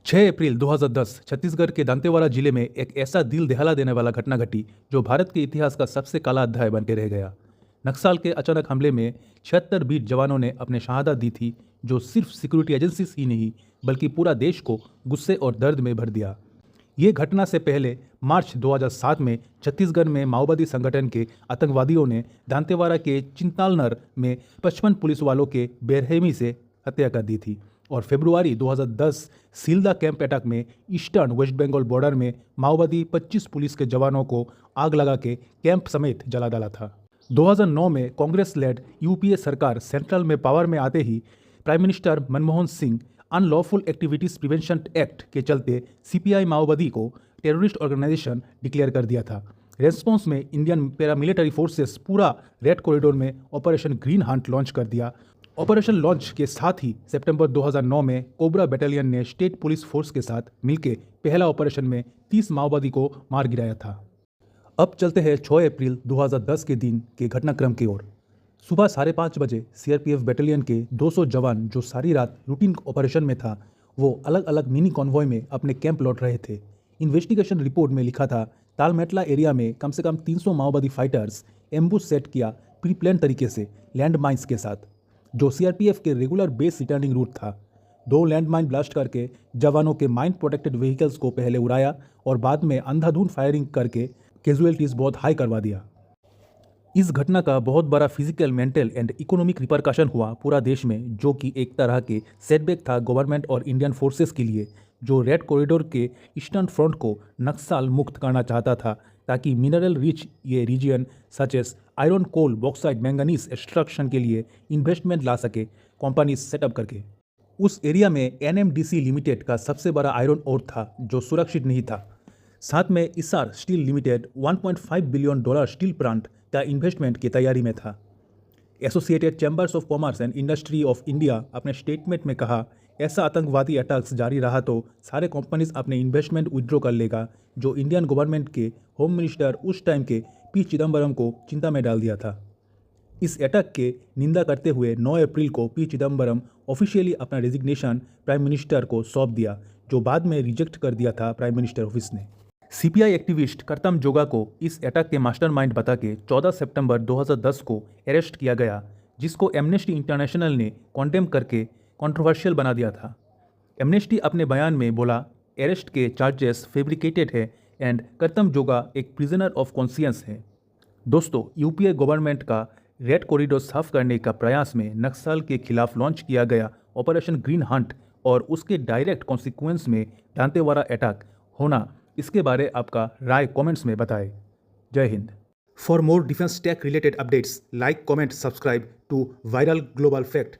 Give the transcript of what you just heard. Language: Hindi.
6 अप्रैल 2010 छत्तीसगढ़ के दंतेवाड़ा जिले में एक ऐसा दिल दहला देने वाला घटना घटी जो भारत के इतिहास का सबसे काला अध्याय बनके रह गया। नक्सल के अचानक हमले में 76 वीर जवानों ने अपने शहादत दी थी, जो सिर्फ सिक्योरिटी एजेंसीज ही नहीं बल्कि पूरा देश को गुस्से और दर्द में भर दिया। ये घटना से पहले मार्च 2007 में छत्तीसगढ़ में माओवादी संगठन के आतंकवादियों ने दंतेवाड़ा के चिंतालनर में 55 पुलिस वालों के बेरहमी से हत्या कर दी थी और फरवरी 2010 सील्दा कैंप अटैक में ईस्टर्न वेस्ट बंगाल बॉर्डर में माओवादी 25 पुलिस के जवानों को आग लगा के कैंप समेत जला डाला था। 2009 में कांग्रेस लेड यूपीए सरकार सेंट्रल में पावर में आते ही prime minister Manmohan Singh unlawful activities prevention act के चलते सीपीआई माओवादी को टेररिस्ट ऑर्गेनाइजेशन डिक्लेयर कर दिया था। रेस्पॉन्स में इंडियन पैरामिलिट्री फोर्सेस पूरा रेड कॉरिडोर में ऑपरेशन ग्रीन हंट लॉन्च कर दिया। ऑपरेशन लॉन्च के साथ ही सितंबर 2009 में कोबरा बटालियन ने स्टेट पुलिस फोर्स के साथ मिलकर पहला ऑपरेशन में 30 माओवादी को मार गिराया था। अब चलते हैं 6 अप्रैल 2010 के दिन के घटनाक्रम की ओर। सुबह 5:30 बजे सीआरपीएफ बटालियन के 200 जवान जो सारी रात रूटीन ऑपरेशन में था, वो अलग अलग मिनी कॉन्वॉय में अपने कैंप लौट रहे थे। इन्वेस्टिगेशन रिपोर्ट में लिखा था तालमेटला एरिया में कम से कम 300 माओवादी फाइटर्स एम्बुश सेट किया प्री प्लान तरीके से लैंड माइंस के साथ, जो सीआरपीएफ के रेगुलर बेस रिटर्निंग रूट था। 2 लैंड माइन ब्लास्ट करके जवानों के माइन प्रोटेक्टेड व्हीकल्स को पहले उड़ाया और बाद में अंधाधुंध फायरिंग करके कैजुअलिटीज बहुत हाई करवा दिया। इस घटना का बहुत बड़ा physical, mental and economic repercussion हुआ पूरा देश में, जो कि एक तरह के सेटबैक था गवर्नमेंट और इंडियन फोर्सेस के लिए, जो रेड कॉरिडोर के ईस्टर्न फ्रंट को नक्सल मुक्त करना चाहता था ताकि मिनरल रिच ये रीजन सच एस आयरन, कोल, बॉक्साइट, मैंगनीज एक्सट्रैक्शन के लिए इन्वेस्टमेंट ला सके कंपनीज सेटअप करके। उस एरिया में एनएमडीसी लिमिटेड का सबसे बड़ा आयरन ओर था जो सुरक्षित नहीं था। साथ में Essar steel limited $1.5 billion steel plant का इन्वेस्टमेंट की तैयारी में था। Associated chambers of commerce and industry of India अपने स्टेटमेंट में कहा, ऐसा आतंकवादी अटैक्स जारी रहा तो सारे कंपनीज अपने इन्वेस्टमेंट विड्रॉ कर लेगा, जो इंडियन गवर्नमेंट के होम मिनिस्टर उस टाइम के पी चिदम्बरम को चिंता में डाल दिया था। इस अटैक के निंदा करते हुए 9 अप्रैल को पी चिदम्बरम ऑफिशियली अपना रेजिग्नेशन प्राइम मिनिस्टर को सौंप दिया, जो बाद में रिजेक्ट कर दिया था प्राइम मिनिस्टर ऑफिस ने। सीपीआई एक्टिविस्ट करतम जोगा को इस अटैक के मास्टरमाइंड बता के 14 सितंबर 2010 को अरेस्ट किया गया, जिसको एमनेस्टी इंटरनेशनल ने कॉन्डेम करके कंट्रोवर्शियल बना दिया था। एमनेस्टी अपने बयान में बोला, अरेस्ट के चार्जेस फैब्रिकेटेड है एंड करतम जोगा एक प्रिजनर ऑफ कॉन्शियंस है। दोस्तों, यूपीए गवर्नमेंट का रेड कॉरिडोर साफ करने का प्रयास में नक्सल के खिलाफ लॉन्च किया गया ऑपरेशन ग्रीन हंट और उसके डायरेक्ट कॉन्सिक्वेंस में दंतेवाड़ा अटैक होना, इसके बारे आपका राय कमेंट्स में बताएं। जय हिंद। For more defence tech related updates, like, comment, subscribe to viral global fact.